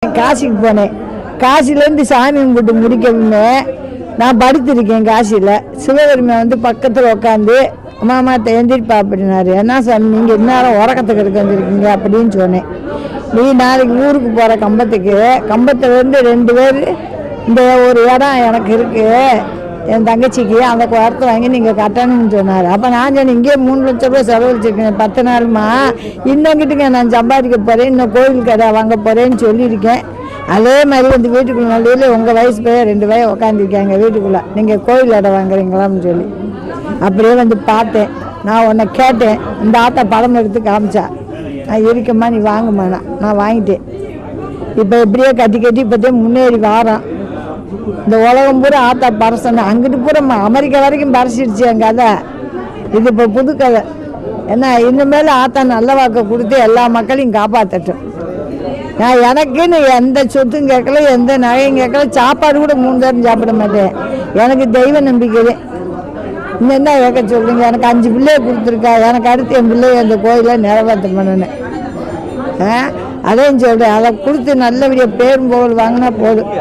காசிக்கு போனேன். காசிலேருந்து சாமி கும்பிட்டு முடிக்கவுமே நான் படுத்திருக்கேன். காசியில் சிவபெருமை வந்து பக்கத்தில் உட்காந்து மாமா எந்திரிப்பா அப்படின்னாரு. என்ன சாமி நீங்கள் இந்நேரம் உறக்கத்துக்கு எடுக்க வந்துருக்கீங்க அப்படின்னு சொன்னேன். நீ நாளைக்கு ஊருக்கு போகிற கம்பத்துலேருந்து 2 பேர் இந்த ஒரு இடம் எனக்கு இருக்குது, என் தங்கச்சிக்கு அந்த இடத்த வாங்கி நீங்கள் கட்டணும்னு சொன்னார். அப்போ நான் சொன்னேன், இங்கே 3 லட்ச ரூபா செலவழிச்சிருக்கேன் 10 நாளுமா, இன்னங்கிட்டுங்க நான் சம்பாதிக்க போகிறேன், இன்னும் கோயில் கடை வாங்க போகிறேன்னு சொல்லியிருக்கேன். அதே மாதிரி வந்து வீட்டுக்குள்ள நல்லதில் உங்கள் வயசு போய் 2 வயசு உட்காந்துருக்காங்க வீட்டுக்குள்ளே, நீங்கள் கோயில் இடம் வாங்குறீங்களான்னு சொல்லி அப்படியே வந்து பார்த்தேன். நான் உன்னை கேட்டேன், இந்த ஆட்டை படம் எடுத்து காமிச்சா, நான் இருக்கம்மா நீ வாங்குமா, நான் வாங்கிட்டேன். இப்போ எப்படியோ கட்டி இப்போதே முன்னேறி வாரோம். இந்த உலகம் பூரா ஆத்தா பரசனை அங்கிட்டு பூரா அமெரிக்கா வரைக்கும் பரசிடுச்சு என் கதை. இது இப்போ புது கதை. ஏன்னா இனிமேல் ஆத்தா நல்ல வாக்கை கொடுத்து எல்லா மக்களையும் காப்பாற்றட்டும். நான் எனக்குன்னு எந்த சொத்தும் கேட்கல, எந்த நகையும் கேட்கல, சாப்பாடு கூட 3 நேரம் சாப்பிட மாட்டேன். எனக்கு தெய்வ நம்பிக்கை. இன்னும் என்ன கேட்க சொல்றீங்க? எனக்கு 5 பிள்ளையை கொடுத்துருக்கா, எனக்கு அடுத்து என் பிள்ளைய அந்த கோயிலை நிறைவேற்ற பண்ணேன்னு அதையும் சொல்கிறேன். அதை கொடுத்து நல்லபடியாக பேரும் புகழ் வாங்கினா போதும்.